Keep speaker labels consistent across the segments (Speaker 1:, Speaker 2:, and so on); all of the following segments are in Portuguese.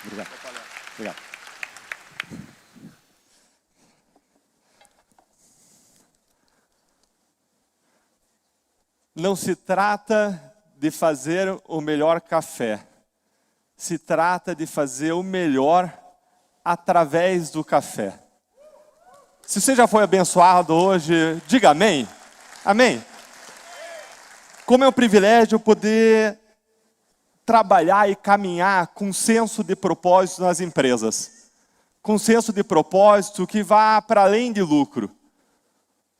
Speaker 1: Obrigado. Obrigado. Não se trata de fazer o melhor café. Se trata de fazer o melhor através do café. Se você já foi abençoado hoje, diga amém. Amém. Como é um privilégio poder trabalhar e caminhar com senso de propósito nas empresas. Com senso de propósito que vá para além de lucro.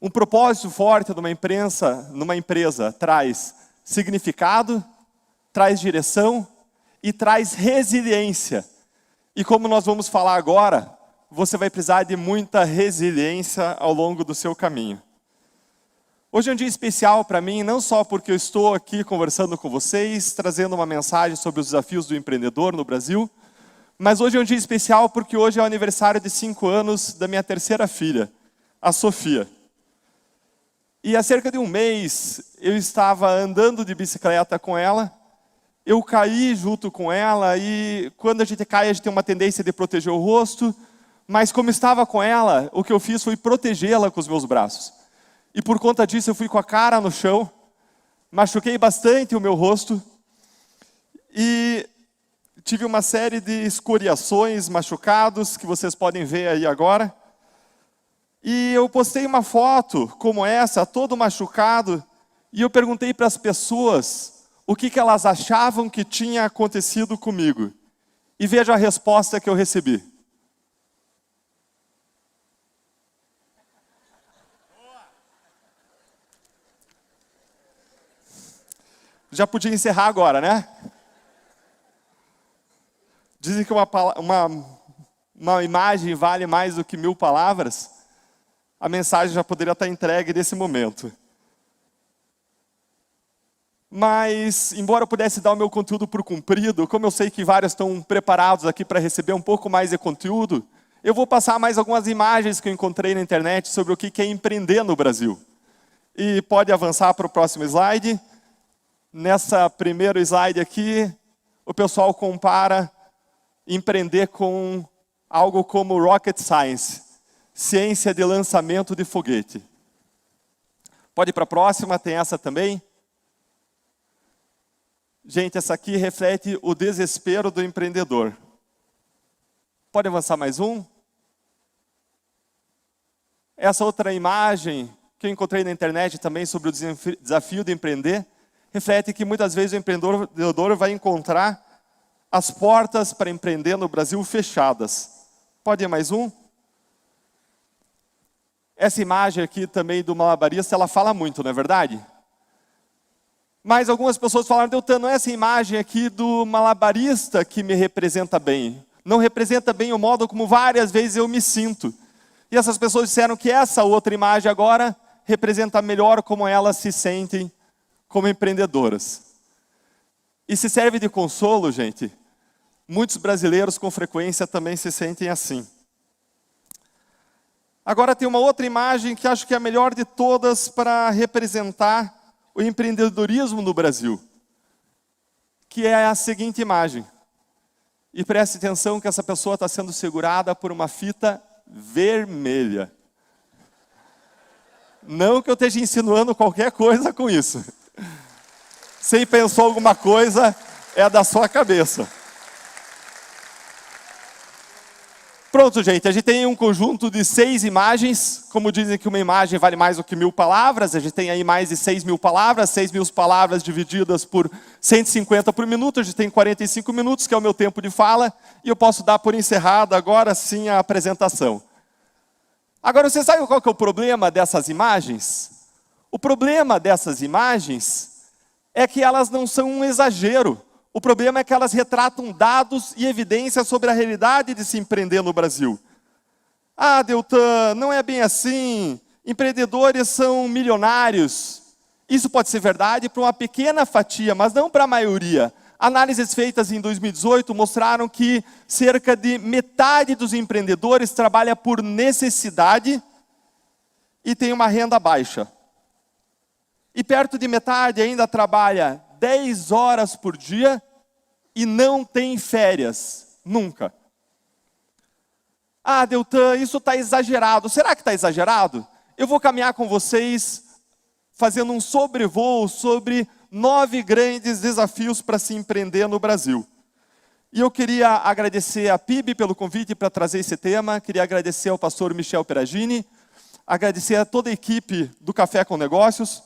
Speaker 1: Um propósito forte numa empresa traz significado, traz direção e traz resiliência. E como nós vamos falar agora, você vai precisar de muita resiliência ao longo do seu caminho. Hoje é um dia especial para mim, não só porque eu estou aqui conversando com vocês, trazendo uma mensagem sobre os desafios do empreendedor no Brasil, mas hoje é um dia especial porque hoje é o aniversário de 5 anos da minha terceira filha, a Sofia. E há cerca de um mês, eu estava andando de bicicleta com ela, eu caí junto com ela e quando a gente cai, a gente tem uma tendência de proteger o rosto, mas como estava com ela, o que eu fiz foi protegê-la com os meus braços. E por conta disso eu fui com a cara no chão, machuquei bastante o meu rosto e tive uma série de escoriações, machucados, que vocês podem ver aí agora. E eu postei uma foto como essa, todo machucado, e eu perguntei para as pessoas o que elas achavam que tinha acontecido comigo. E veja a resposta que eu recebi. Já podia encerrar agora, né? Dizem que uma imagem vale mais do que 1000 palavras. A mensagem já poderia estar entregue nesse momento. Mas, embora eu pudesse dar o meu conteúdo por cumprido, como eu sei que vários estão preparados aqui para receber um pouco mais de conteúdo, eu vou passar mais algumas imagens que eu encontrei na internet sobre o que é empreender no Brasil. E pode avançar para o próximo slide. Nessa primeiro slide aqui, o pessoal compara empreender com algo como rocket science, ciência de lançamento de foguete. Pode ir para a próxima, tem essa também. Gente, essa aqui reflete o desespero do empreendedor. Pode avançar mais um? Essa outra imagem que eu encontrei na internet também sobre o desafio de empreender, reflete que muitas vezes o empreendedor vai encontrar as portas para empreender no Brasil fechadas. Pode ir mais um? Essa imagem aqui também do malabarista, ela fala muito, não é verdade? Mas algumas pessoas falaram, Deltan, essa imagem aqui do malabarista que me representa bem. Não representa bem o modo como várias vezes eu me sinto. E essas pessoas disseram que essa outra imagem agora representa melhor como elas se sentem como empreendedoras. E se serve de consolo, gente, muitos brasileiros com frequência também se sentem assim. Agora tem uma outra imagem que acho que é a melhor de todas para representar o empreendedorismo no Brasil, que é a seguinte imagem. E preste atenção que essa pessoa está sendo segurada por uma fita vermelha. Não que eu esteja insinuando qualquer coisa com isso. Se pensou alguma coisa, é da sua cabeça. Pronto, gente, a gente tem um conjunto de 6 imagens. Como dizem que uma imagem vale mais do que 1000 palavras, a gente tem aí mais de 6.000 palavras, 6.000 palavras divididas por 150 por minuto, a gente tem 45 minutos, que é o meu tempo de fala, e eu posso dar por encerrada agora sim a apresentação. Agora, você sabe qual que é o problema dessas imagens? O problema dessas imagens é que elas não são um exagero. O problema é que elas retratam dados e evidências sobre a realidade de se empreender no Brasil. Ah, Deltan, não é bem assim. Empreendedores são milionários. Isso pode ser verdade para uma pequena fatia, mas não para a maioria. Análises feitas em 2018 mostraram que cerca de metade dos empreendedores trabalha por necessidade e tem uma renda baixa. E perto de metade ainda trabalha 10 horas por dia e não tem férias, nunca. Ah, Deltan, isso está exagerado. Será que está exagerado? Eu vou caminhar com vocês fazendo um sobrevoo sobre 9 grandes desafios para se empreender no Brasil. E eu queria agradecer a PIB pelo convite para trazer esse tema, queria agradecer ao pastor Michel Peragini, agradecer a toda a equipe do Café com Negócios,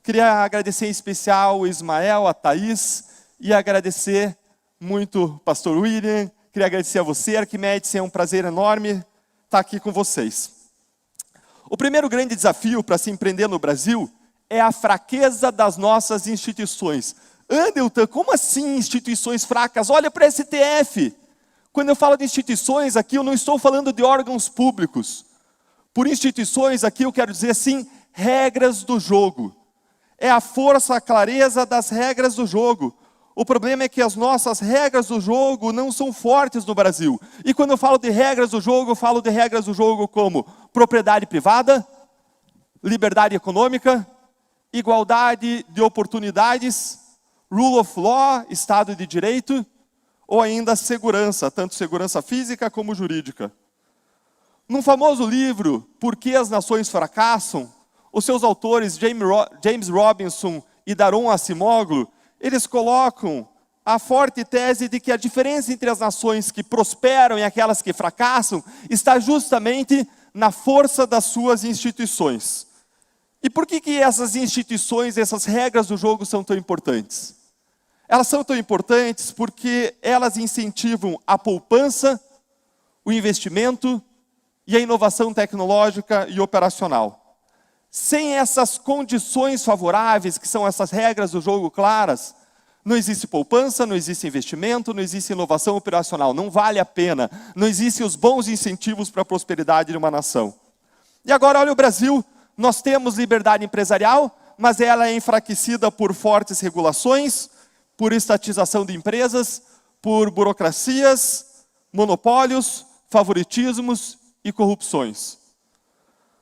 Speaker 1: queria agradecer em especial o Ismael, a Thaís, e agradecer muito o pastor William, queria agradecer a você, Arquimedes, é um prazer enorme estar aqui com vocês. O primeiro grande desafio para se empreender no Brasil é a fraqueza das nossas instituições. Deltan, como assim instituições fracas? Olha para a STF. Quando eu falo de instituições aqui, eu não estou falando de órgãos públicos. Por instituições aqui eu quero dizer assim, regras do jogo. É a força, a clareza das regras do jogo. O problema é que as nossas regras do jogo não são fortes no Brasil. E quando eu falo de regras do jogo, eu falo de regras do jogo como propriedade privada, liberdade econômica, igualdade de oportunidades, rule of law, Estado de Direito, ou ainda segurança, tanto segurança física como jurídica. Num famoso livro, Por que as Nações Fracassam, os seus autores, James Robinson e Daron Acemoglu, eles colocam a forte tese de que a diferença entre as nações que prosperam e aquelas que fracassam está justamente na força das suas instituições. E por que essas instituições, essas regras do jogo são tão importantes? Elas são tão importantes porque elas incentivam a poupança, o investimento e a inovação tecnológica e operacional. Sem essas condições favoráveis, que são essas regras do jogo claras, não existe poupança, não existe investimento, não existe inovação operacional, não vale a pena, não existem os bons incentivos para a prosperidade de uma nação. E agora olha o Brasil, nós temos liberdade empresarial, mas ela é enfraquecida por fortes regulações, por estatização de empresas, por burocracias, monopólios, favoritismos e corrupções.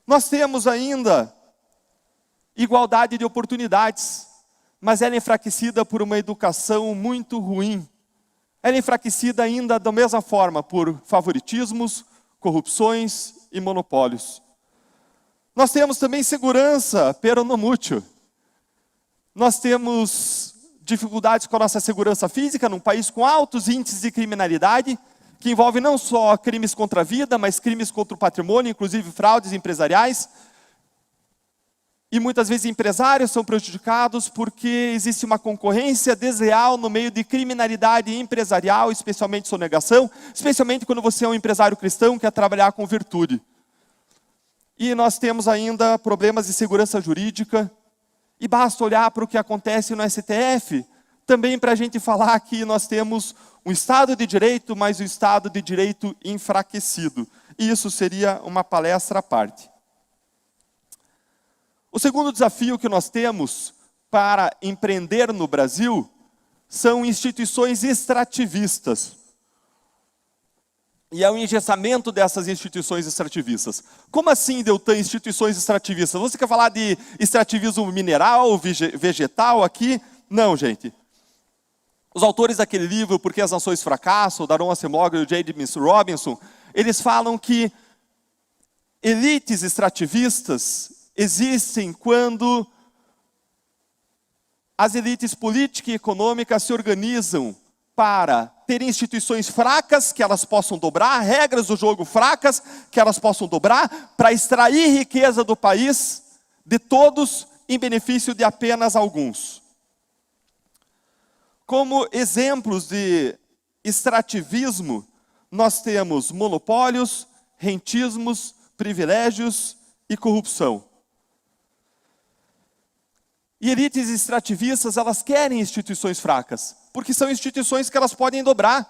Speaker 1: Nós temos ainda igualdade de oportunidades, mas ela é enfraquecida por uma educação muito ruim. Ela é enfraquecida ainda da mesma forma por favoritismos, corrupções e monopólios. Nós temos também segurança, pero no mucho. Nós temos dificuldades com a nossa segurança física, num país com altos índices de criminalidade, que envolve não só crimes contra a vida, mas crimes contra o patrimônio, inclusive fraudes empresariais. E muitas vezes empresários são prejudicados porque existe uma concorrência desleal no meio de criminalidade empresarial, especialmente sonegação, especialmente quando você é um empresário cristão que quer trabalhar com virtude. E nós temos ainda problemas de segurança jurídica, e basta olhar para o que acontece no STF, também para a gente falar que nós temos um Estado de Direito, mas um Estado de Direito enfraquecido. E isso seria uma palestra à parte. O segundo desafio que nós temos para empreender no Brasil são instituições extrativistas. E é o engessamento dessas instituições extrativistas. Como assim, Deltan, instituições extrativistas? Você quer falar de extrativismo mineral, vegetal aqui? Não, gente. Os autores daquele livro, Por que as Nações Fracassam, o Daron Acemoglu e o James Robinson, eles falam que elites extrativistas existem quando as elites políticas e econômicas se organizam para ter instituições fracas que elas possam dobrar, regras do jogo fracas que elas possam dobrar, para extrair riqueza do país, de todos, em benefício de apenas alguns. Como exemplos de extrativismo, nós temos monopólios, rentismos, privilégios e corrupção. E elites extrativistas, elas querem instituições fracas, porque são instituições que elas podem dobrar.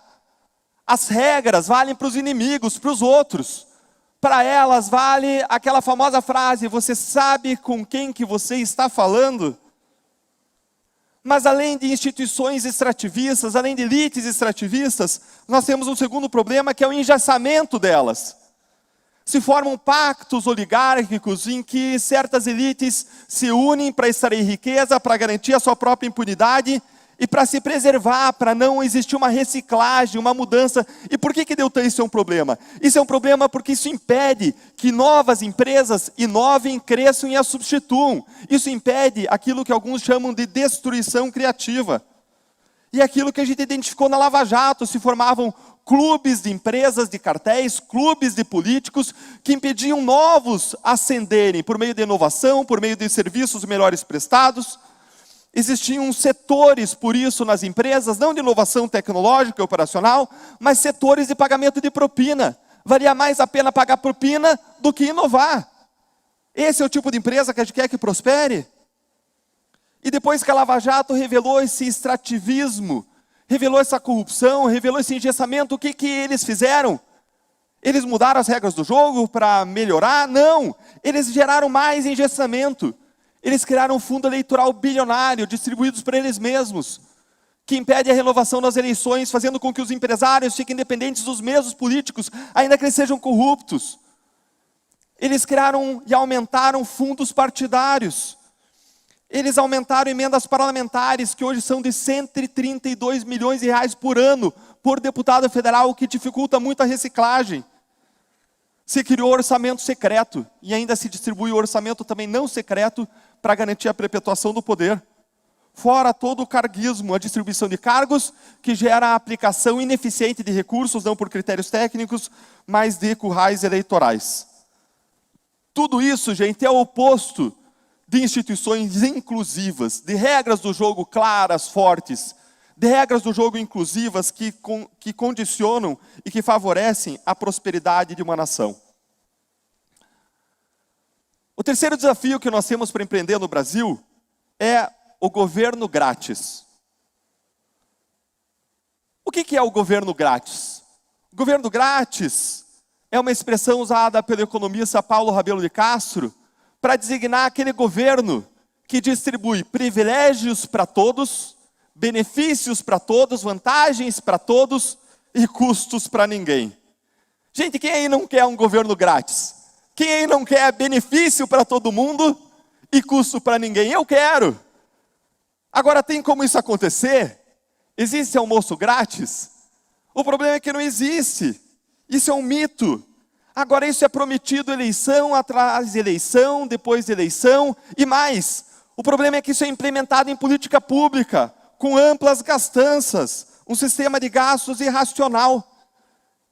Speaker 1: As regras valem para os inimigos, para os outros. Para elas vale aquela famosa frase, você sabe com quem que você está falando? Mas além de instituições extrativistas, além de elites extrativistas, nós temos um segundo problema que é o engessamento delas. Se formam pactos oligárquicos em que certas elites se unem para extrair riqueza, para garantir a sua própria impunidade, e para se preservar, para não existir uma reciclagem, uma mudança. E por que Deltan isso é um problema? Isso é um problema porque isso impede que novas empresas inovem, cresçam e as substituam. Isso impede aquilo que alguns chamam de destruição criativa. E aquilo que a gente identificou na Lava Jato, se formavam clubes de empresas, de cartéis, clubes de políticos que impediam novos ascenderem por meio de inovação, por meio de serviços melhores prestados. Existiam setores, por isso, nas empresas, não de inovação tecnológica e operacional, mas setores de pagamento de propina. Valia mais a pena pagar propina do que inovar. Esse é o tipo de empresa que a gente quer que prospere. E depois que a Lava Jato revelou esse extrativismo, revelou essa corrupção, revelou esse engessamento, o que eles fizeram? Eles mudaram as regras do jogo para melhorar? Não! Eles geraram mais engessamento. Eles criaram um fundo eleitoral bilionário, distribuídos para eles mesmos, que impede a renovação das eleições, fazendo com que os empresários fiquem dependentes dos mesmos políticos, ainda que eles sejam corruptos. Eles criaram e aumentaram fundos partidários. Eles aumentaram emendas parlamentares, que hoje são de 132 milhões de reais por ano, por deputado federal, o que dificulta muito a reciclagem. Se criou orçamento secreto, e ainda se distribui o orçamento também não secreto, para garantir a perpetuação do poder. Fora todo o carguismo, a distribuição de cargos, que gera a aplicação ineficiente de recursos, não por critérios técnicos, mas de currais eleitorais. Tudo isso, gente, é o oposto de instituições inclusivas, de regras do jogo claras, fortes, de regras do jogo inclusivas que condicionam e que favorecem a prosperidade de uma nação. O terceiro desafio que nós temos para empreender no Brasil é o governo grátis. O que é o governo grátis? O governo grátis é uma expressão usada pelo economista Paulo Rabelo de Castro para designar aquele governo que distribui privilégios para todos, benefícios para todos, vantagens para todos e custos para ninguém. Gente, quem aí não quer um governo grátis? Quem aí não quer benefício para todo mundo e custo para ninguém? Eu quero. Agora, tem como isso acontecer? Existe almoço grátis? O problema é que não existe. Isso é um mito. Agora, isso é prometido eleição atrás de eleição, depois de eleição e mais. O problema é que isso é implementado em política pública, com amplas gastanças, um sistema de gastos irracional.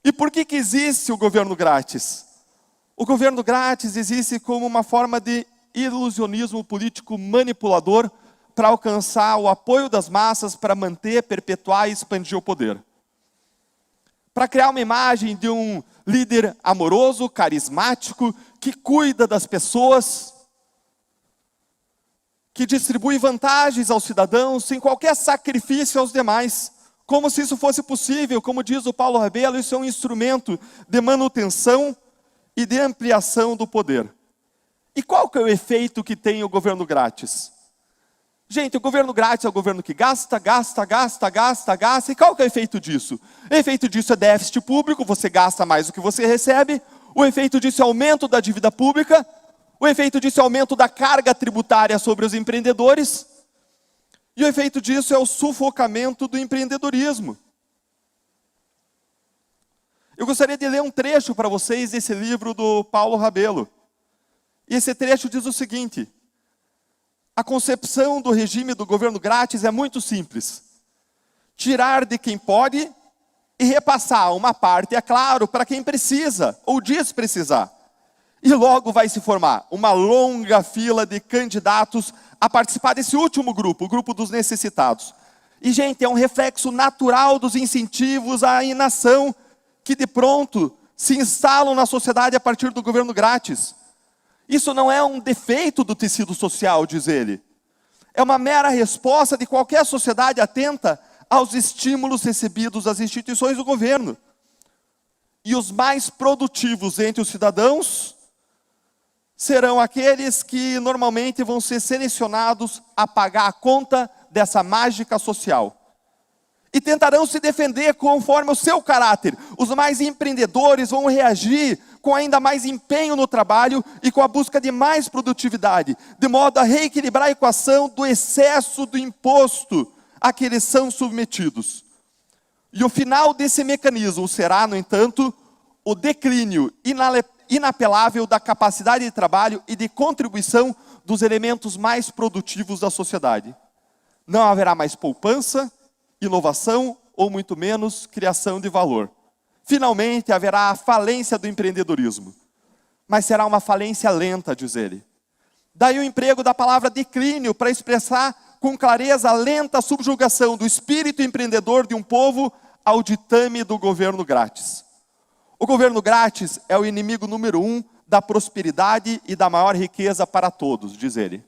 Speaker 1: E por que existe o governo grátis? O governo grátis existe como uma forma de ilusionismo político manipulador para alcançar o apoio das massas, para manter, perpetuar e expandir o poder. Para criar uma imagem de um líder amoroso, carismático, que cuida das pessoas, que distribui vantagens aos cidadãos sem qualquer sacrifício aos demais. Como se isso fosse possível, como diz o Paulo Rabelo, isso é um instrumento de manutenção e de ampliação do poder. E qual que é o efeito que tem o governo grátis? Gente, o governo grátis é o governo que gasta, gasta, gasta, gasta, gasta. E qual que é o efeito disso? O efeito disso é déficit público, você gasta mais do que você recebe. O efeito disso é aumento da dívida pública. O efeito disso é aumento da carga tributária sobre os empreendedores. E o efeito disso é o sufocamento do empreendedorismo. Eu gostaria de ler um trecho para vocês desse livro do Paulo Rabelo. E esse trecho diz o seguinte: a concepção do regime do governo grátis é muito simples. Tirar de quem pode e repassar uma parte, é claro, para quem precisa ou diz precisar. E logo vai se formar uma longa fila de candidatos a participar desse último grupo, o grupo dos necessitados. E, gente, é um reflexo natural dos incentivos à inação que de pronto se instalam na sociedade a partir do governo grátis. Isso não é um defeito do tecido social, diz ele. É uma mera resposta de qualquer sociedade atenta aos estímulos recebidos das instituições do governo. E os mais produtivos entre os cidadãos serão aqueles que normalmente vão ser selecionados a pagar a conta dessa mágica social. E tentarão se defender conforme o seu caráter. Os mais empreendedores vão reagir com ainda mais empenho no trabalho e com a busca de mais produtividade, de modo a reequilibrar a equação do excesso do imposto a que eles são submetidos. E o final desse mecanismo será, no entanto, o declínio inapelável da capacidade de trabalho e de contribuição dos elementos mais produtivos da sociedade. Não haverá mais poupança, inovação ou muito menos criação de valor. Finalmente haverá a falência do empreendedorismo. Mas será uma falência lenta, diz ele. Daí o emprego da palavra declínio para expressar com clareza a lenta subjugação do espírito empreendedor de um povo ao ditame do governo grátis. O governo grátis é o inimigo número 1 da prosperidade e da maior riqueza para todos, diz ele.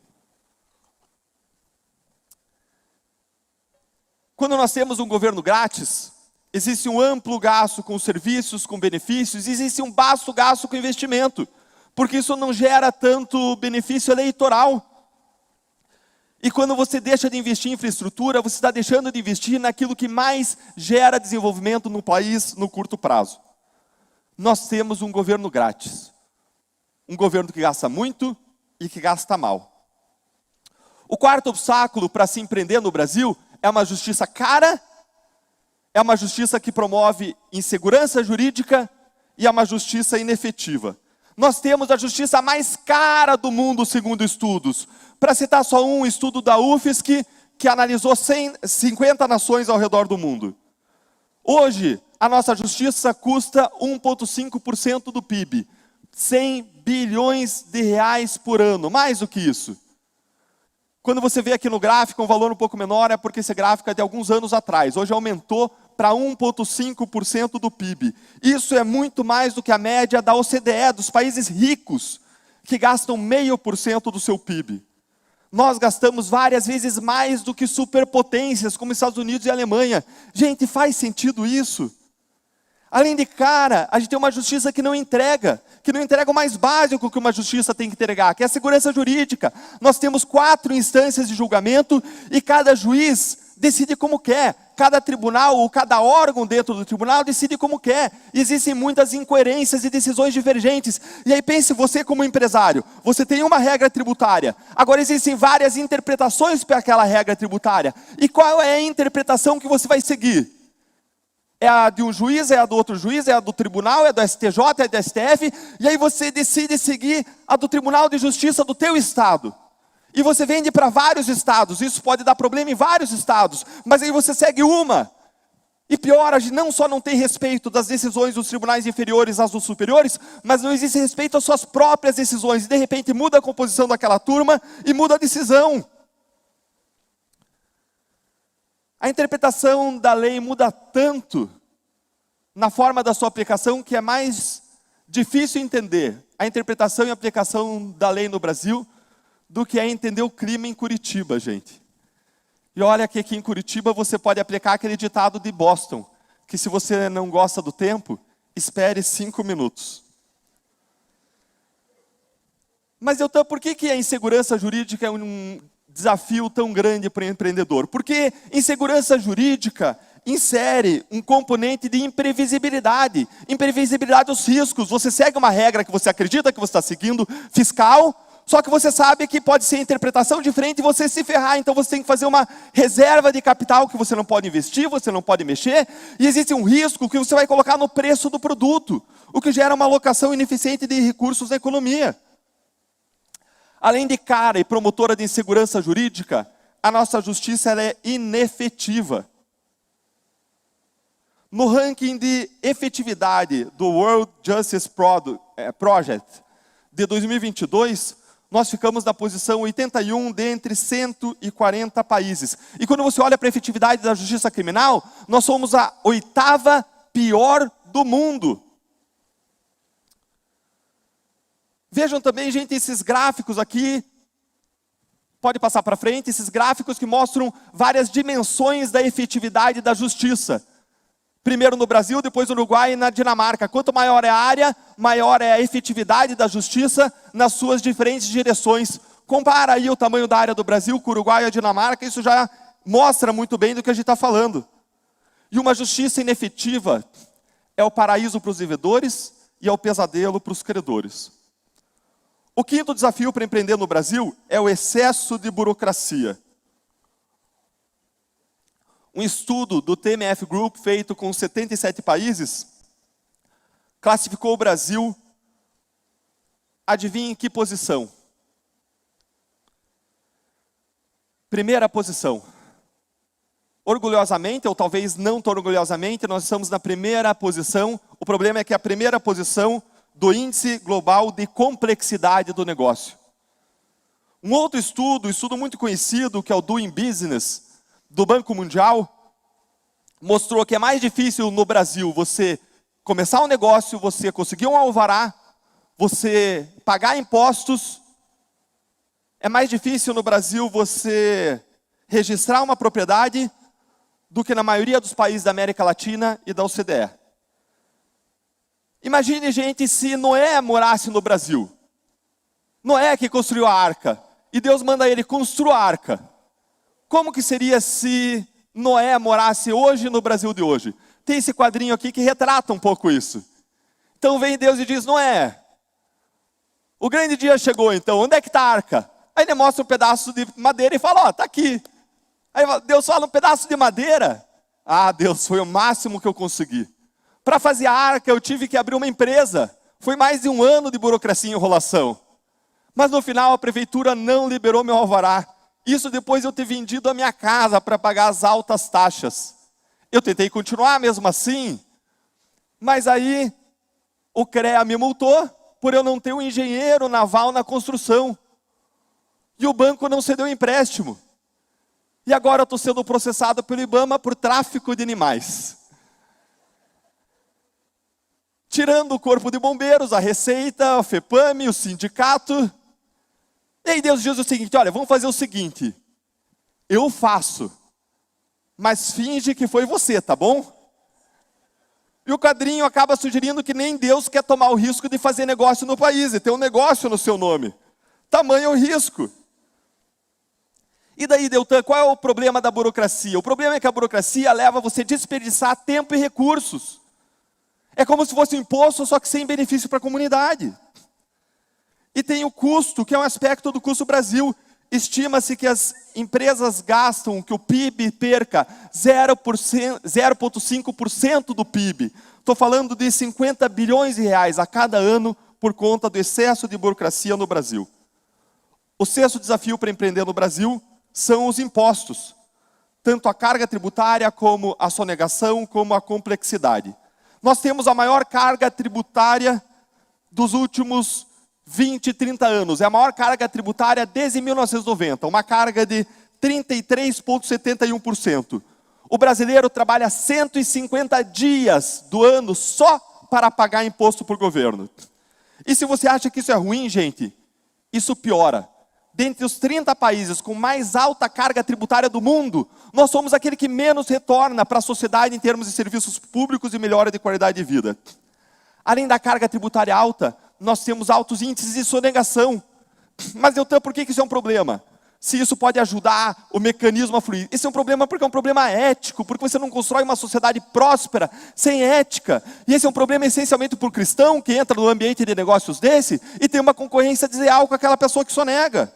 Speaker 1: Quando nós temos um governo grátis, existe um amplo gasto com serviços, com benefícios, existe um baixo gasto com investimento, porque isso não gera tanto benefício eleitoral. E quando você deixa de investir em infraestrutura, você está deixando de investir naquilo que mais gera desenvolvimento no país no curto prazo. Nós temos um governo grátis. Um governo que gasta muito e que gasta mal. O quarto obstáculo para se empreender no Brasil é uma justiça cara, é uma justiça que promove insegurança jurídica e é uma justiça inefetiva. Nós temos a justiça mais cara do mundo, segundo estudos. Para citar só um estudo da UFSC, que analisou 50 nações ao redor do mundo. Hoje, a nossa justiça custa 1,5% do PIB. 100 bilhões de reais por ano, mais do que isso. Quando você vê aqui no gráfico um valor um pouco menor, é porque esse gráfico é de alguns anos atrás. Hoje aumentou para 1,5% do PIB. Isso é muito mais do que a média da OCDE, dos países ricos, que gastam 0,5% do seu PIB. Nós gastamos várias vezes mais do que superpotências, como Estados Unidos e Alemanha. Gente, faz sentido isso? Além de cara, a gente tem uma justiça que não entrega o mais básico que uma justiça tem que entregar, que é a segurança jurídica. Nós temos 4 instâncias de julgamento e cada juiz decide como quer. Cada tribunal ou cada órgão dentro do tribunal decide como quer. Existem muitas incoerências e decisões divergentes. E aí pense você como empresário, você tem uma regra tributária. Agora existem várias interpretações para aquela regra tributária. E qual é a interpretação que você vai seguir? É a de um juiz, é a do outro juiz, é a do tribunal, é do STJ, é do STF. E aí você decide seguir a do Tribunal de Justiça do teu estado. E você vende para vários estados, isso pode dar problema em vários estados, mas aí você segue uma. E pior, a gente não só não tem respeito das decisões dos tribunais inferiores às dos superiores, mas não existe respeito às suas próprias decisões. E de repente muda a composição daquela turma e muda a decisão. A interpretação da lei muda tanto na forma da sua aplicação que é mais difícil entender a interpretação e aplicação da lei no Brasil do que é entender o clima em Curitiba, gente. E olha que aqui em Curitiba você pode aplicar aquele ditado de Boston, que se você não gosta do tempo, espere 5 minutos. Mas então, por que a insegurança jurídica é um desafio tão grande para o empreendedor? Porque insegurança jurídica insere um componente de imprevisibilidade. Imprevisibilidade dos riscos. Você segue uma regra que você acredita que você está seguindo, fiscal, só que você sabe que pode ser interpretação diferente e você se ferrar. Então você tem que fazer uma reserva de capital que você não pode investir, você não pode mexer. E existe um risco que você vai colocar no preço do produto, o que gera uma alocação ineficiente de recursos na economia. Além de cara e promotora de insegurança jurídica, a nossa justiça ela é inefetiva. No ranking de efetividade do World Justice Project de 2022, nós ficamos na posição 81 dentre 140 países. E quando você olha para a efetividade da justiça criminal, nós somos a 8ª pior do mundo. Vejam também, gente, esses gráficos aqui, pode passar para frente, esses gráficos que mostram várias dimensões da efetividade da justiça. Primeiro no Brasil, depois no Uruguai e na Dinamarca. Quanto maior é a área, maior é a efetividade da justiça nas suas diferentes direções. Compara aí o tamanho da área do Brasil com o Uruguai e a Dinamarca, isso já mostra muito bem do que a gente está falando. E uma justiça inefetiva é o paraíso para os devedores e é o pesadelo para os credores. O quinto desafio para empreender no Brasil é o excesso de burocracia. um estudo do TMF Group feito com 77 países, classificou o Brasil, adivinha em que posição? Primeira posição. Orgulhosamente, ou talvez não tão orgulhosamente, nós estamos na primeira posição. O problema é que é a primeira posição do índice global de complexidade do negócio. Um outro estudo muito conhecido, que é o Doing Business, do Banco Mundial, mostrou que é mais difícil no Brasil você começar um negócio, você conseguir um alvará, você pagar impostos. É mais difícil no Brasil você registrar uma propriedade do que na maioria dos países da América Latina e da OCDE. Imagine, gente, se Noé morasse no Brasil. Noé que construiu a arca, e Deus manda ele construir a arca. Como que seria se Noé morasse hoje no Brasil de hoje? Tem esse quadrinho aqui que retrata um pouco isso. Então vem Deus e diz, Noé, o grande dia chegou então, onde é que está a arca? Aí ele mostra um pedaço de madeira e fala, ó, está aqui. Aí Deus fala, um pedaço de madeira? Ah, Deus, foi o máximo que eu consegui. Para fazer a arca, eu tive que abrir uma empresa. Foi mais de 1 ano de burocracia e enrolação. Mas no final, a prefeitura não liberou meu alvará. Isso depois de eu ter vendido a minha casa para pagar as altas taxas. Eu tentei continuar mesmo assim. Mas aí, o CREA me multou por eu não ter um engenheiro naval na construção. E o banco não cedeu empréstimo. E agora eu estou sendo processado pelo IBAMA por tráfico de animais. Tirando o corpo de bombeiros, a Receita, a FEPAME, o sindicato. E aí Deus diz o seguinte, olha, vamos fazer o seguinte. Eu faço, mas finge que foi você, tá bom? E o quadrinho acaba sugerindo que nem Deus quer tomar o risco de fazer negócio no país, e ter um negócio no seu nome. Tamanho o risco. E daí, Deltan, qual é o problema da burocracia? O problema é que a burocracia leva você a desperdiçar tempo e recursos. É como se fosse um imposto, só que sem benefício para a comunidade. E tem o custo, que é um aspecto do custo Brasil. Estima-se que as empresas gastam, que o PIB perca 0,5% do PIB. Estou falando de 50 bilhões de reais a cada ano por conta do excesso de burocracia no Brasil. O sexto desafio para empreender no Brasil são os impostos. Tanto a carga tributária, como a sonegação, como a complexidade. Nós temos a maior carga tributária dos últimos 20, 30 anos. É a maior carga tributária desde 1990. Uma carga de 33,71%. O brasileiro trabalha 150 dias do ano só para pagar imposto para o governo. E se você acha que isso é ruim, gente, isso piora. Dentre os 30 países com mais alta carga tributária do mundo, nós somos aquele que menos retorna para a sociedade em termos de serviços públicos e melhora de qualidade de vida. Além da carga tributária alta, nós temos altos índices de sonegação. Mas, Deltan, por que isso é um problema? Se isso pode ajudar o mecanismo a fluir. Esse é um problema porque é um problema ético, porque você não constrói uma sociedade próspera sem ética. E esse é um problema essencialmente para o cristão, que entra no ambiente de negócios desse, e tem uma concorrência desleal com aquela pessoa que sonega.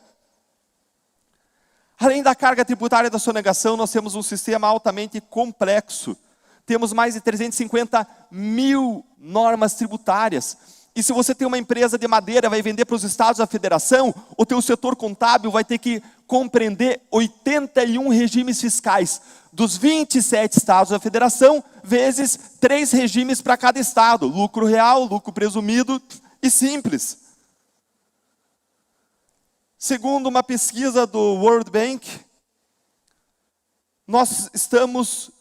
Speaker 1: Além da carga tributária da sonegação, nós temos um sistema altamente complexo. Temos mais de 350 mil normas tributárias. E se você tem uma empresa de madeira, vai vender para os estados da federação, o teu setor contábil vai ter que compreender 81 regimes fiscais. Dos 27 estados da federação, vezes 3 regimes para cada estado. Lucro real, lucro presumido e simples. Segundo uma pesquisa do World Bank, nós estamos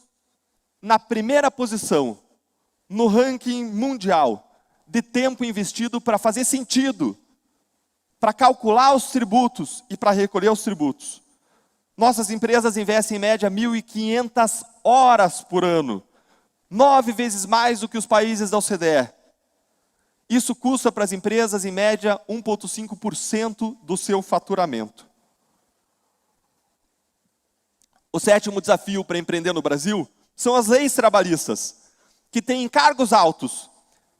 Speaker 1: na primeira posição no ranking mundial de tempo investido para fazer sentido, para calcular os tributos e para recolher os tributos. Nossas empresas investem em média 1.500 horas por ano, 9 vezes mais do que os países da OCDE. Isso custa para as empresas, em média, 1,5% do seu faturamento. O sétimo desafio para empreender no Brasil são as leis trabalhistas, que têm encargos altos.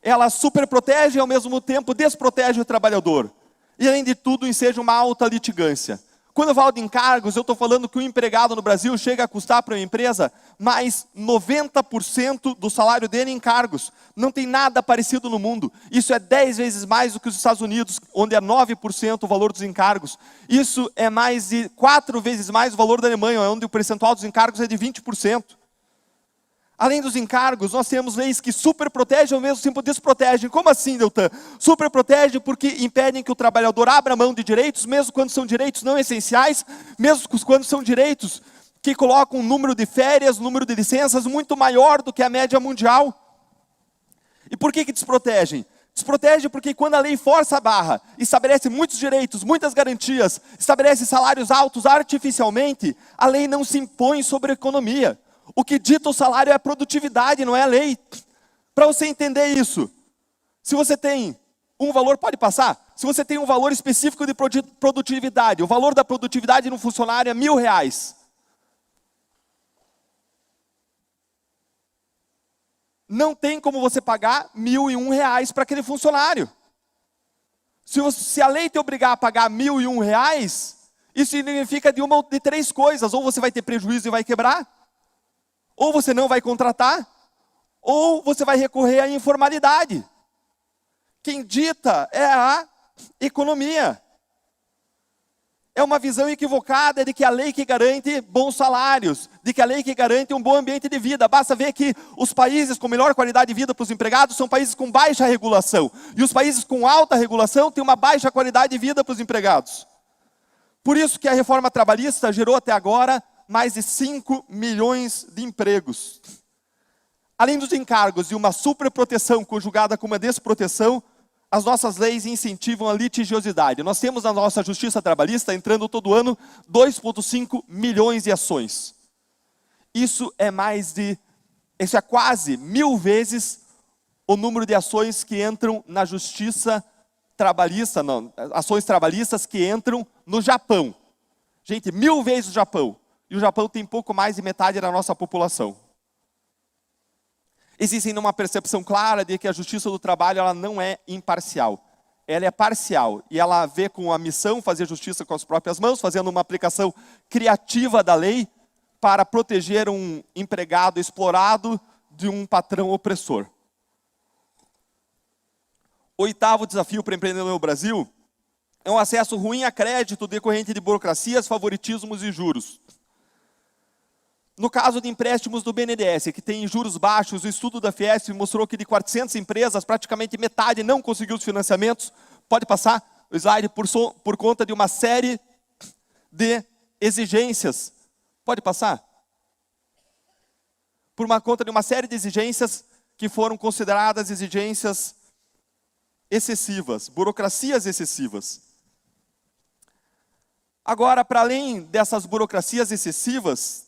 Speaker 1: Elas superprotegem e, ao mesmo tempo, desprotegem o trabalhador. E, além de tudo, ensejam uma alta litigância. Quando eu falo de encargos, eu estou falando que um empregado no Brasil chega a custar para uma empresa mais 90% do salário dele em encargos. Não tem nada parecido no mundo. Isso é 10 vezes mais do que os Estados Unidos, onde é 9% o valor dos encargos. Isso é mais de 4 vezes mais o valor da Alemanha, onde o percentual dos encargos é de 20%. Além dos encargos, nós temos leis que superprotegem ou mesmo tempo desprotegem. Como assim, Deltan? Superprotegem porque impedem que o trabalhador abra mão de direitos, mesmo quando são direitos não essenciais, mesmo quando são direitos que colocam um número de férias, um número de licenças muito maior do que a média mundial. E por que desprotegem? Desprotege porque quando a lei força a barra, estabelece muitos direitos, muitas garantias, estabelece salários altos artificialmente, a lei não se impõe sobre a economia. O que dita o salário é a produtividade, não é a lei. Para você entender isso, se você tem um valor, pode passar, se você tem um valor específico de produtividade, o valor da produtividade no funcionário é R$1.000. Não tem como você pagar R$1.001 para aquele funcionário. Se a lei te obrigar a pagar R$1.001, isso significa de uma de 3 coisas. Ou você vai ter prejuízo e vai quebrar, ou você não vai contratar, ou você vai recorrer à informalidade. Quem dita é a economia. É uma visão equivocada de que a lei que garante bons salários, de que a lei que garante um bom ambiente de vida. Basta ver que os países com melhor qualidade de vida para os empregados são países com baixa regulação. E os países com alta regulação têm uma baixa qualidade de vida para os empregados. Por isso que a reforma trabalhista gerou até agora mais de 5 milhões de empregos. Além dos encargos e uma superproteção conjugada com uma desproteção, as nossas leis incentivam a litigiosidade. Nós temos na nossa justiça trabalhista, entrando todo ano, 2,5 milhões de ações. Isso é quase 1000 vezes o número de ações que entram na justiça trabalhista, não, ações trabalhistas que entram no Japão. Gente, 1000 vezes o Japão. E o Japão tem pouco mais de metade da nossa população. Existe uma percepção clara de que a justiça do trabalho ela não é imparcial. Ela é parcial. E ela vê com a missão fazer justiça com as próprias mãos, fazendo uma aplicação criativa da lei para proteger um empregado explorado de um patrão opressor. O 8º desafio para empreender no Brasil é um acesso ruim a crédito decorrente de burocracias, favoritismos e juros. No caso de empréstimos do BNDES, que tem juros baixos, o estudo da Fiesp mostrou que de 400 empresas, praticamente metade não conseguiu os financiamentos. Pode passar o slide por conta de uma série de exigências. Pode passar? Por uma conta de uma série de exigências que foram consideradas exigências excessivas, burocracias excessivas. Agora, para além dessas burocracias excessivas,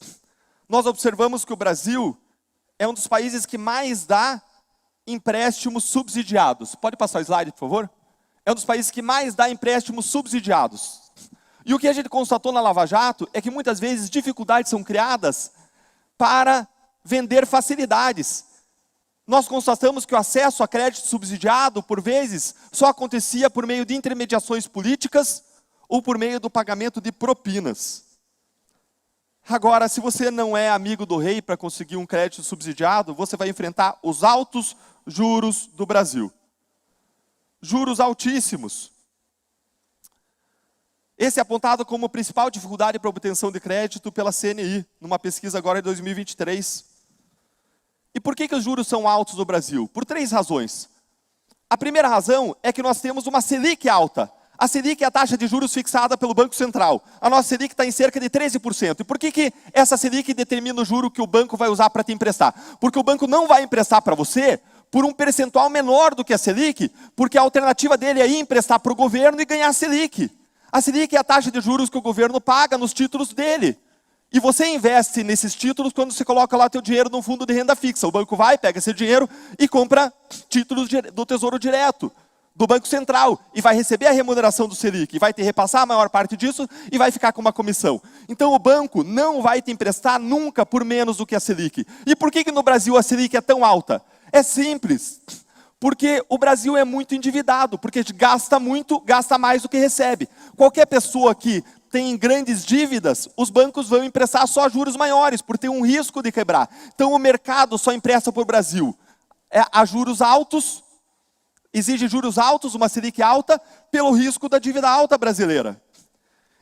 Speaker 1: nós observamos que o Brasil é um dos países que mais dá empréstimos subsidiados. Pode passar o slide, por favor? É um dos países que mais dá empréstimos subsidiados. E o que a gente constatou na Lava Jato é que muitas vezes dificuldades são criadas para vender facilidades. Nós constatamos que o acesso a crédito subsidiado, por vezes, só acontecia por meio de intermediações políticas ou por meio do pagamento de propinas. Agora, se você não é amigo do rei para conseguir um crédito subsidiado, você vai enfrentar os altos juros do Brasil. Juros altíssimos. Esse é apontado como a principal dificuldade para a obtenção de crédito pela CNI, numa pesquisa agora de 2023. E por que os juros são altos no Brasil? Por 3 razões. A primeira razão é que nós temos uma Selic alta. A Selic é a taxa de juros fixada pelo Banco Central. A nossa Selic está em cerca de 13%. E por que essa Selic determina o juro que o banco vai usar para te emprestar? Porque o banco não vai emprestar para você por um percentual menor do que a Selic, porque a alternativa dele é ir emprestar para o governo e ganhar a Selic. A Selic é a taxa de juros que o governo paga nos títulos dele. E você investe nesses títulos quando você coloca lá teu dinheiro num fundo de renda fixa. O banco vai, pega esse dinheiro e compra títulos do Tesouro Direto, do Banco Central, e vai receber a remuneração do Selic, e vai te repassar a maior parte disso, e vai ficar com uma comissão. Então o banco não vai te emprestar nunca por menos do que a Selic. E por que no Brasil a Selic é tão alta? É simples. Porque o Brasil é muito endividado, porque a gente gasta muito, gasta mais do que recebe. Qualquer pessoa que tem grandes dívidas, os bancos vão emprestar só juros maiores, por ter um risco de quebrar. Então o mercado só empresta para o Brasil a juros altos, exige juros altos, uma Selic alta, pelo risco da dívida alta brasileira.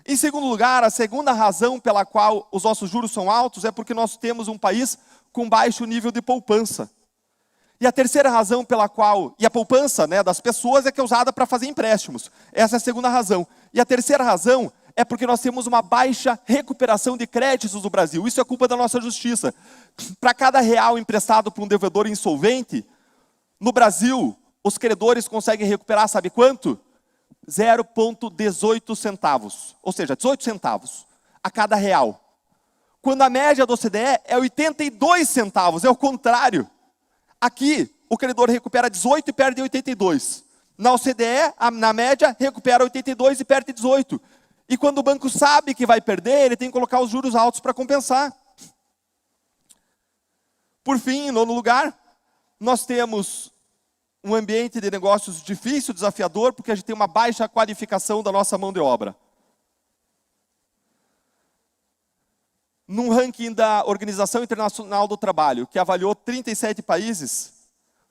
Speaker 1: Em segundo lugar, a segunda razão pela qual os nossos juros são altos é porque nós temos um país com baixo nível de poupança. E a terceira razão pela qual, e a poupança, né, das pessoas é que é usada para fazer empréstimos. Essa é a segunda razão. E a terceira razão é porque nós temos uma baixa recuperação de créditos no Brasil. Isso é culpa da nossa justiça. Para cada real emprestado por um devedor insolvente, no Brasil, os credores conseguem recuperar, sabe quanto? 0,18 centavos. Ou seja, 18 centavos a cada real. Quando a média do OCDE é 82 centavos, é o contrário. Aqui, o credor recupera 18 e perde 82. Na OCDE, na média, recupera 82 e perde 18. E quando o banco sabe que vai perder, ele tem que colocar os juros altos para compensar. Por fim, em nono lugar, nós temos um ambiente de negócios difícil, desafiador, porque a gente tem uma baixa qualificação da nossa mão de obra. Num ranking da Organização Internacional do Trabalho, que avaliou 37 países,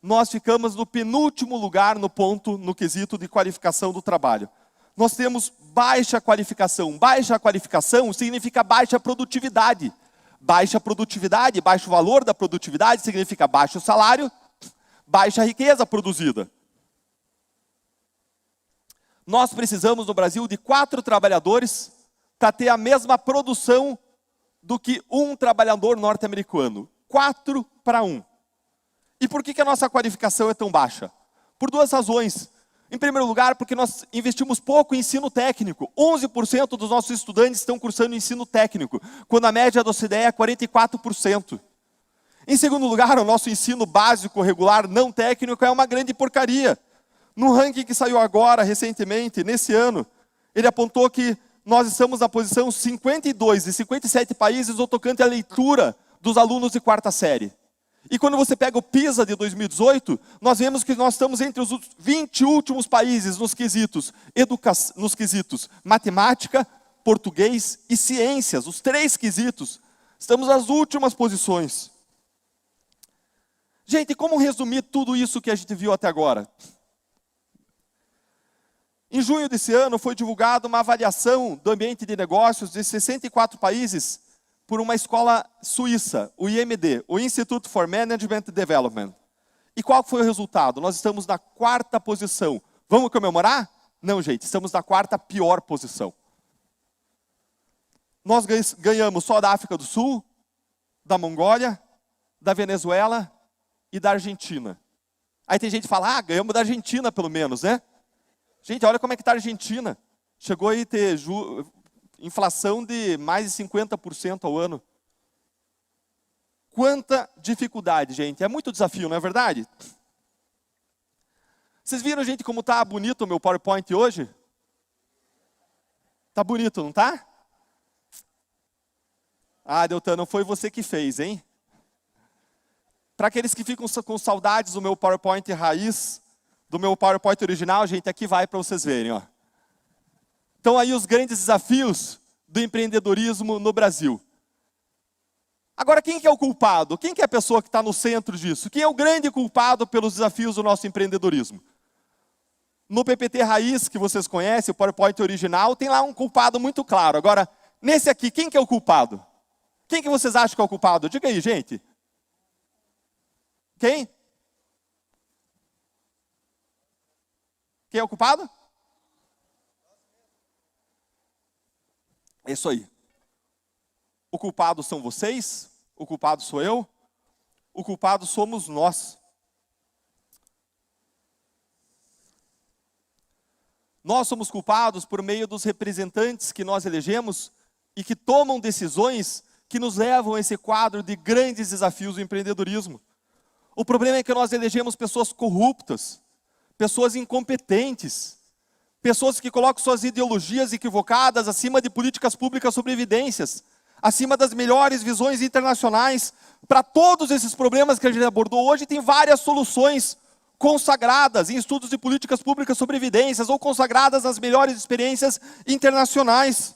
Speaker 1: nós ficamos no penúltimo lugar no ponto, no quesito de qualificação do trabalho. Nós temos baixa qualificação. Baixa qualificação significa baixa produtividade. Baixa produtividade, baixo valor da produtividade significa baixo salário, baixa riqueza produzida. Nós precisamos no Brasil de 4 trabalhadores para ter a mesma produção do que um trabalhador norte-americano. 4 para 1. E por que a nossa qualificação é tão baixa? Por 2 razões. Em primeiro lugar, porque nós investimos pouco em ensino técnico. 11% dos nossos estudantes estão cursando ensino técnico, quando a média da OCDE é 44%. Em segundo lugar, o nosso ensino básico, regular, não técnico, é uma grande porcaria. No ranking que saiu agora, recentemente, nesse ano, ele apontou que nós estamos na posição 52 de 57 países no tocante à leitura dos alunos de 4ª série. E quando você pega o PISA de 2018, nós vemos que nós estamos entre os 20 últimos países nos quesitos, nos quesitos matemática, português e ciências, os 3 quesitos. Estamos nas últimas posições. Gente, como resumir tudo isso que a gente viu até agora? Em junho desse ano foi divulgada uma avaliação do ambiente de negócios de 64 países por uma escola suíça, o IMD, o Institute for Management Development. E qual foi o resultado? Nós estamos na 4ª posição. Vamos comemorar? Não, gente, estamos na 4ª pior posição. Nós ganhamos só da África do Sul, da Mongólia, da Venezuela e da Argentina. Aí tem gente que fala, ganhamos da Argentina pelo menos, né? Gente, olha como é que está a Argentina. Chegou aí a ter inflação de mais de 50% ao ano. Quanta dificuldade, gente. É muito desafio, não é verdade? Vocês viram, gente, como está bonito o meu PowerPoint hoje? Está bonito, não está? Deltan, não foi você que fez, hein? Para aqueles que ficam com saudades do meu PowerPoint raiz, do meu PowerPoint original, gente, aqui vai para vocês verem, ó. Então aí os grandes desafios do empreendedorismo no Brasil. Agora, quem que é o culpado? Quem que é a pessoa que está no centro disso? Quem é o grande culpado pelos desafios do nosso empreendedorismo? No PPT raiz, que vocês conhecem, o PowerPoint original, tem lá um culpado muito claro. Agora, nesse aqui, quem que é o culpado? Quem que vocês acham que é o culpado? Diga aí, gente. Quem? Quem é o culpado? É isso aí. O culpado são vocês, o culpado sou eu, o culpado somos nós. Nós somos culpados por meio dos representantes que nós elegemos e que tomam decisões que nos levam a esse quadro de grandes desafios do empreendedorismo. O problema é que nós elegemos pessoas corruptas, pessoas incompetentes, pessoas que colocam suas ideologias equivocadas acima de políticas públicas sobre evidências, acima das melhores visões internacionais. Para todos esses problemas que a gente abordou hoje, tem várias soluções consagradas em estudos de políticas públicas sobre evidências ou consagradas nas melhores experiências internacionais.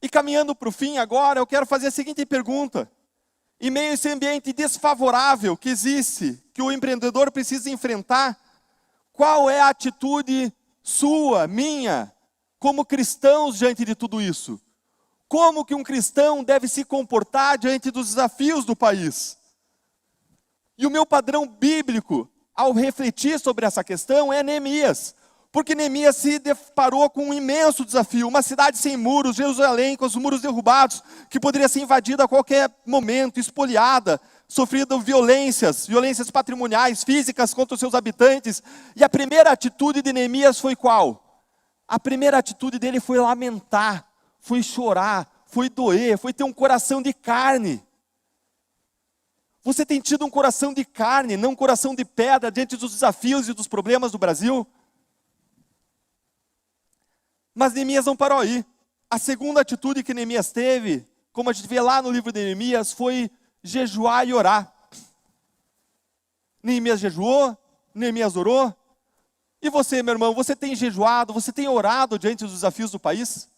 Speaker 1: E caminhando para o fim agora, eu quero fazer a seguinte pergunta. Em meio a esse ambiente desfavorável que existe, que o empreendedor precisa enfrentar, qual é a atitude sua, minha, como cristãos diante de tudo isso? Como que um cristão deve se comportar diante dos desafios do país? E o meu padrão bíblico, ao refletir sobre essa questão, é Neemias. Porque Neemias se deparou com um imenso desafio, uma cidade sem muros, Jerusalém com os muros derrubados, que poderia ser invadida a qualquer momento, espoliada, sofrendo violências patrimoniais, físicas contra os seus habitantes. E a primeira atitude de Neemias foi qual? A primeira atitude dele foi lamentar, foi chorar, foi doer, foi ter um coração de carne. Você tem tido um coração de carne, não um coração de pedra, diante dos desafios e dos problemas do Brasil? Mas Neemias não parou aí. A segunda atitude que Neemias teve, como a gente vê lá no livro de Neemias, foi jejuar e orar. Neemias jejuou, Neemias orou. E você, meu irmão, você tem jejuado, você tem orado diante dos desafios do país?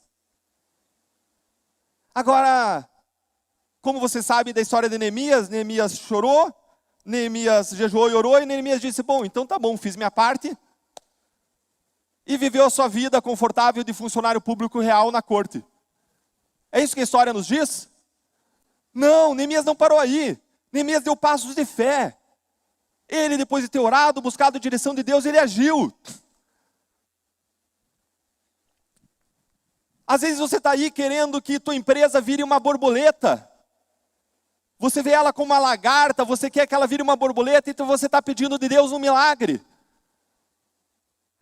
Speaker 1: Agora, como você sabe da história de Neemias, Neemias chorou, Neemias jejuou e orou, e Neemias disse, bom, então tá bom, fiz minha parte. E viveu a sua vida confortável de funcionário público real na corte. É isso que a história nos diz? Não, Neemias não parou aí. Neemias deu passos de fé. Ele, depois de ter orado, buscado a direção de Deus, ele agiu. Às vezes você está aí querendo que tua empresa vire uma borboleta. Você vê ela como uma lagarta, você quer que ela vire uma borboleta, então você está pedindo de Deus um milagre.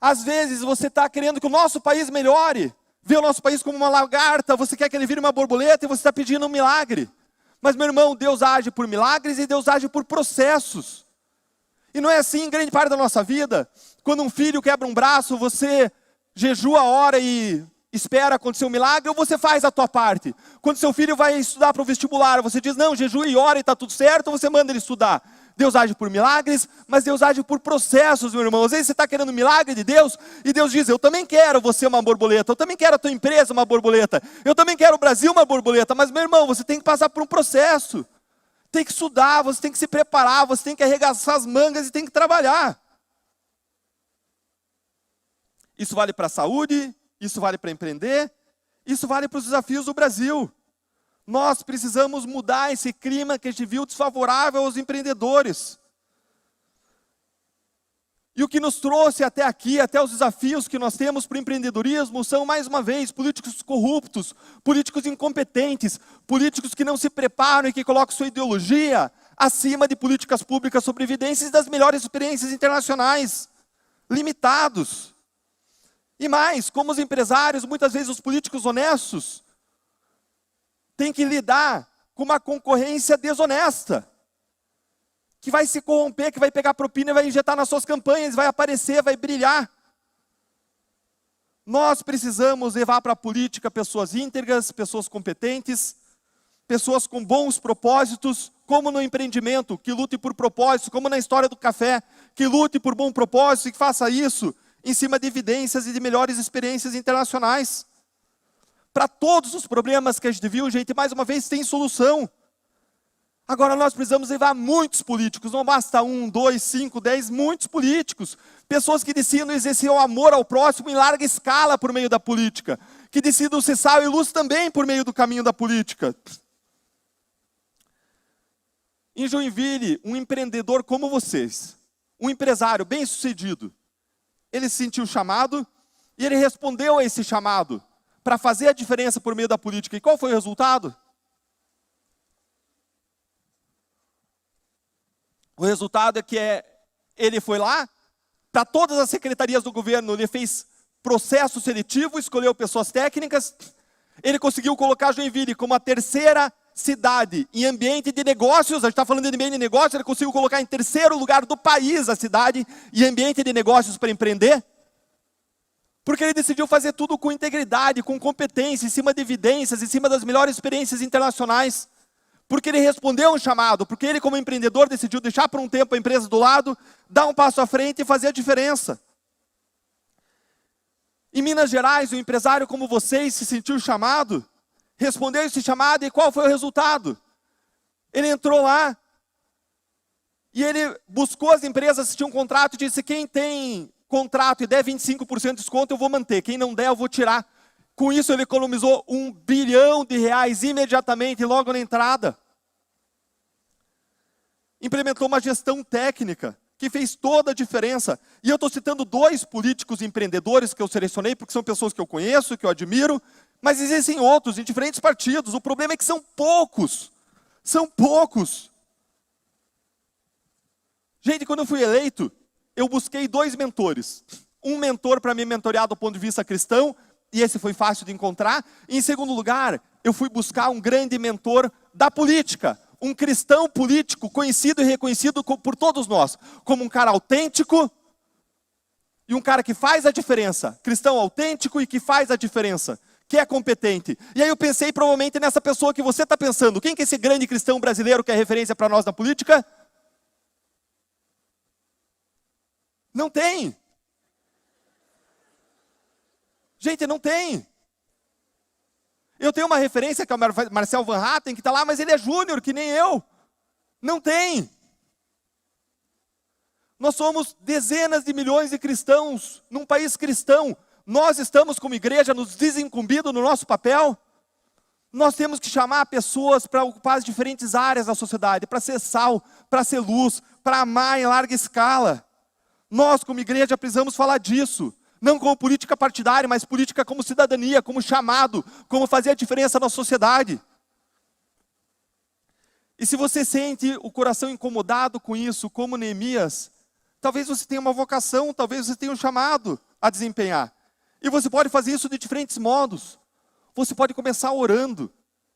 Speaker 1: Às vezes você está querendo que o nosso país melhore, vê o nosso país como uma lagarta, você quer que ele vire uma borboleta e você está pedindo um milagre. Mas meu irmão, Deus age por milagres e Deus age por processos. E não é assim em grande parte da nossa vida. Quando um filho quebra um braço, você jejua a hora e espera acontecer um milagre, ou você faz a tua parte. Quando seu filho vai estudar para o vestibular, você diz, não, jejua e ora e está tudo certo, ou você manda ele estudar. Deus age por milagres, mas Deus age por processos, meu irmão. Às vezes você está querendo um milagre de Deus, e Deus diz, eu também quero você uma borboleta, eu também quero a tua empresa uma borboleta, eu também quero o Brasil uma borboleta, mas meu irmão, você tem que passar por um processo. Tem que estudar, você tem que se preparar, você tem que arregaçar as mangas e tem que trabalhar. Isso vale para a saúde, isso vale para empreender, isso vale para os desafios do Brasil. Nós precisamos mudar esse clima que a gente viu desfavorável aos empreendedores. E o que nos trouxe até aqui, até os desafios que nós temos para o empreendedorismo, são, mais uma vez, políticos corruptos, políticos incompetentes, políticos que não se preparam e que colocam sua ideologia acima de políticas públicas sobre evidências das melhores experiências internacionais, limitados. E mais, como os empresários, muitas vezes os políticos honestos, têm que lidar com uma concorrência desonesta, que vai se corromper, que vai pegar propina e vai injetar nas suas campanhas, vai aparecer, vai brilhar. Nós precisamos levar para a política pessoas íntegras, pessoas competentes, pessoas com bons propósitos, como no empreendimento, que lute por propósito, como na história do café, que lute por bom propósito e que faça isso em cima de evidências e de melhores experiências internacionais. Para todos os problemas que a gente viu, gente, mais uma vez tem solução. Agora nós precisamos levar muitos políticos, não basta 1, 2, 5, 10, muitos políticos. Pessoas que decidam exercer o amor ao próximo em larga escala por meio da política. Que decidam ser sal e luz também por meio do caminho da política. Em Joinville, um empreendedor como vocês, um empresário bem sucedido, ele se sentiu chamado e ele respondeu a esse chamado para fazer a diferença por meio da política. E qual foi o resultado? O resultado é que ele foi lá, para todas as secretarias do governo, ele fez processo seletivo, escolheu pessoas técnicas, ele conseguiu colocar Joinville como a terceira cidade em ambiente de negócios, a gente está falando de ambiente de negócios, ele conseguiu colocar em terceiro lugar do país a cidade em ambiente de negócios para empreender. Porque ele decidiu fazer tudo com integridade, com competência, em cima de evidências, em cima das melhores experiências internacionais. Porque ele respondeu a um chamado, porque ele como empreendedor decidiu deixar por um tempo a empresa do lado, dar um passo à frente e fazer a diferença. Em Minas Gerais, um empresário como vocês se sentiu chamado, respondeu esse chamado e qual foi o resultado? Ele entrou lá e ele buscou as empresas que tinham contrato e disse: quem tem contrato e der 25% de desconto, eu vou manter. Quem não der, eu vou tirar. Com isso, ele economizou R$1 bilhão imediatamente, logo na entrada. Implementou uma gestão técnica que fez toda a diferença. E eu estou citando 2 políticos empreendedores que eu selecionei, porque são pessoas que eu conheço, que eu admiro, mas existem outros em diferentes partidos. O problema é que são poucos. São poucos. Gente, quando eu fui eleito, eu busquei 2 mentores. Um mentor para me mentorear do ponto de vista cristão, e esse foi fácil de encontrar. E, em segundo lugar, eu fui buscar um grande mentor da política. Um cristão político conhecido e reconhecido por todos nós. Como um cara autêntico e um cara que faz a diferença. Cristão autêntico e que faz a diferença. Que é competente. E aí eu pensei provavelmente nessa pessoa que você está pensando. Quem que é esse grande cristão brasileiro que é referência para nós na política? Não tem. Gente, não tem. Eu tenho uma referência que é o Marcel Van Hatten, que está lá, mas ele é júnior, que nem eu. Não tem. Nós somos dezenas de milhões de cristãos num país cristão. Nós estamos como igreja nos desincumbindo no nosso papel. Nós temos que chamar pessoas para ocupar as diferentes áreas da sociedade, para ser sal, para ser luz, para amar em larga escala. Nós como igreja precisamos falar disso. Não como política partidária, mas política como cidadania, como chamado, como fazer a diferença na sociedade. E se você sente o coração incomodado com isso, como Neemias, talvez você tenha uma vocação, talvez você tenha um chamado a desempenhar. E você pode fazer isso de diferentes modos. Você pode começar orando,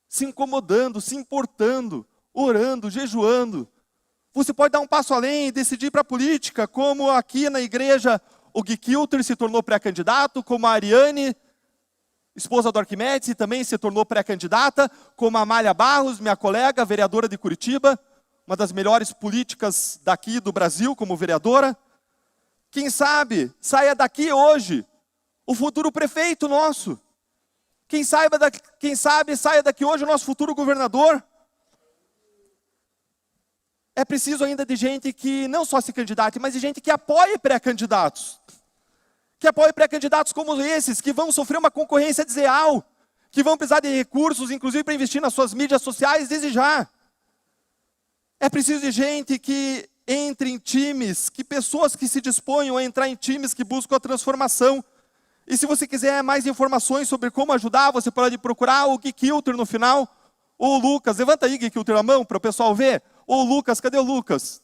Speaker 1: se incomodando, se importando, orando, jejuando. Você pode dar um passo além e decidir para a política, como aqui na igreja o Gui Kilter se tornou pré-candidato, como a Ariane, esposa do Arquimedes, também se tornou pré-candidata, como a Amália Barros, minha colega, vereadora de Curitiba, uma das melhores políticas daqui do Brasil como vereadora. Quem sabe saia daqui hoje o futuro prefeito nosso. Quem sabe saia daqui hoje o nosso futuro governador. É preciso ainda de gente que não só se candidate, mas de gente que apoie pré-candidatos. Que apoie pré-candidatos como esses, que vão sofrer uma concorrência desleal, que vão precisar de recursos, inclusive para investir nas suas mídias sociais desde já. É preciso de gente que entre em times, que pessoas que se disponham a entrar em times que buscam a transformação. E se você quiser mais informações sobre como ajudar, você pode procurar o Gui Kilter no final, ou o Lucas. Levanta aí, Gui Kilter, a mão para o pessoal ver. Ô Lucas, cadê o Lucas?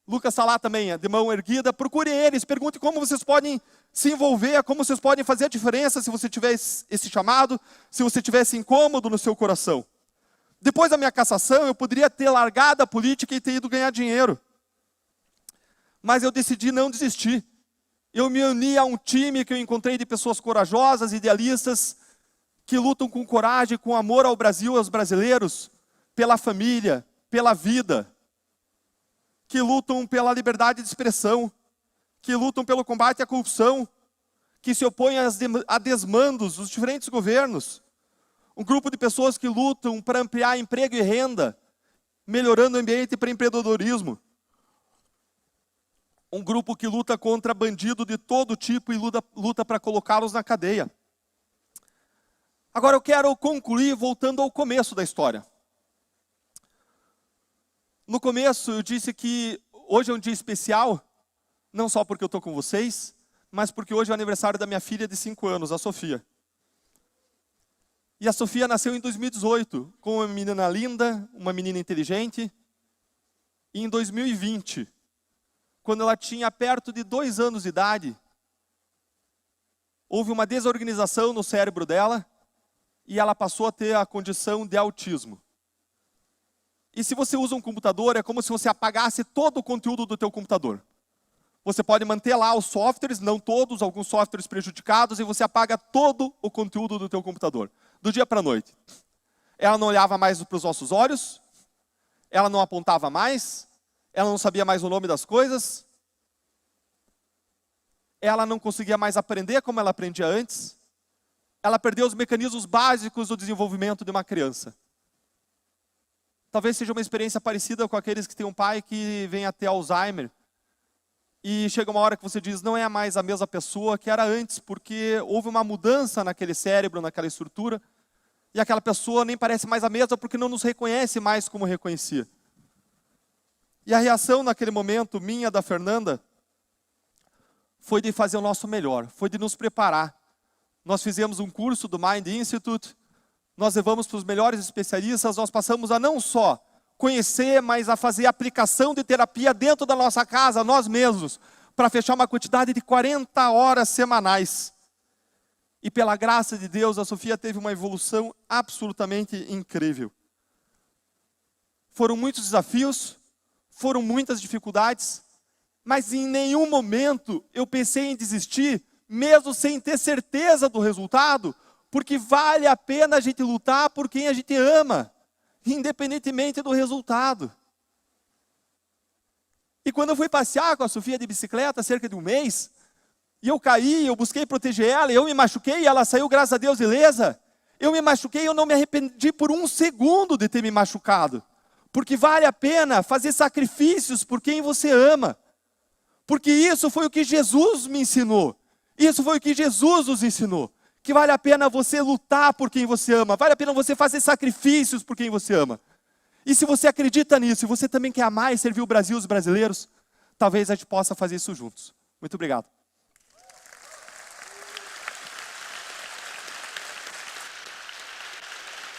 Speaker 1: Lucas está lá também, de mão erguida. Procure eles, pergunte como vocês podem se envolver, como vocês podem fazer a diferença se você tiver esse chamado, se você tiver esse incômodo no seu coração. Depois da minha cassação, eu poderia ter largado a política e ter ido ganhar dinheiro. Mas eu decidi não desistir. Eu me uni a um time que eu encontrei de pessoas corajosas, idealistas, que lutam com coragem, com amor ao Brasil, aos brasileiros, pela família, pela vida, que lutam pela liberdade de expressão, que lutam pelo combate à corrupção, que se opõem a desmandos dos diferentes governos. Um grupo de pessoas que lutam para ampliar emprego e renda, melhorando o ambiente para empreendedorismo. Um grupo que luta contra bandido de todo tipo e luta para colocá-los na cadeia. Agora eu quero concluir voltando ao começo da história. No começo eu disse que hoje é um dia especial, não só porque eu estou com vocês, mas porque hoje é o aniversário da minha filha de 5 anos, a Sofia. E a Sofia nasceu em 2018, com uma menina linda, uma menina inteligente. E em 2020, quando ela tinha perto de 2 anos de idade, houve uma desorganização no cérebro dela, e ela passou a ter a condição de autismo. E se você usa um computador, é como se você apagasse todo o conteúdo do teu computador. Você pode manter lá os softwares, não todos, alguns softwares prejudicados, e você apaga todo o conteúdo do teu computador, do dia para a noite. Ela não olhava mais para os nossos olhos, ela não apontava mais, ela não sabia mais o nome das coisas, ela não conseguia mais aprender como ela aprendia antes. ela perdeu os mecanismos básicos do desenvolvimento de uma criança. Talvez seja uma experiência parecida com aqueles que têm um pai que vem a ter Alzheimer. E chega uma hora que você diz, não é mais a mesma pessoa que era antes, porque houve uma mudança naquele cérebro, naquela estrutura, e aquela pessoa nem parece mais a mesma porque não nos reconhece mais como reconhecia. E a reação naquele momento, minha, da Fernanda, foi de fazer o nosso melhor, foi de nos preparar. Nós fizemos um curso do Mind Institute, nós levamos para os melhores especialistas, nós passamos a não só conhecer, mas a fazer aplicação de terapia dentro da nossa casa, nós mesmos, para fechar uma quantidade de 40 horas semanais. E pela graça de Deus, a Sofia teve uma evolução absolutamente incrível. Foram muitos desafios, foram muitas dificuldades, mas em nenhum momento eu pensei em desistir, mesmo sem ter certeza do resultado, porque vale a pena a gente lutar por quem a gente ama, independentemente do resultado. E quando eu fui passear com a Sofia de bicicleta, cerca de um mês, e eu caí, eu busquei proteger ela, eu me machuquei, e ela saiu, graças a Deus, ilesa. Eu me machuquei, eu não me arrependi por um segundo de ter me machucado. Porque vale a pena fazer sacrifícios por quem você ama. Porque isso foi o que Jesus me ensinou. Isso foi o que Jesus nos ensinou. Que vale a pena você lutar por quem você ama. Vale a pena você fazer sacrifícios por quem você ama. E se você acredita nisso, e você também quer amar e servir o Brasil e os brasileiros, talvez a gente possa fazer isso juntos. Muito obrigado.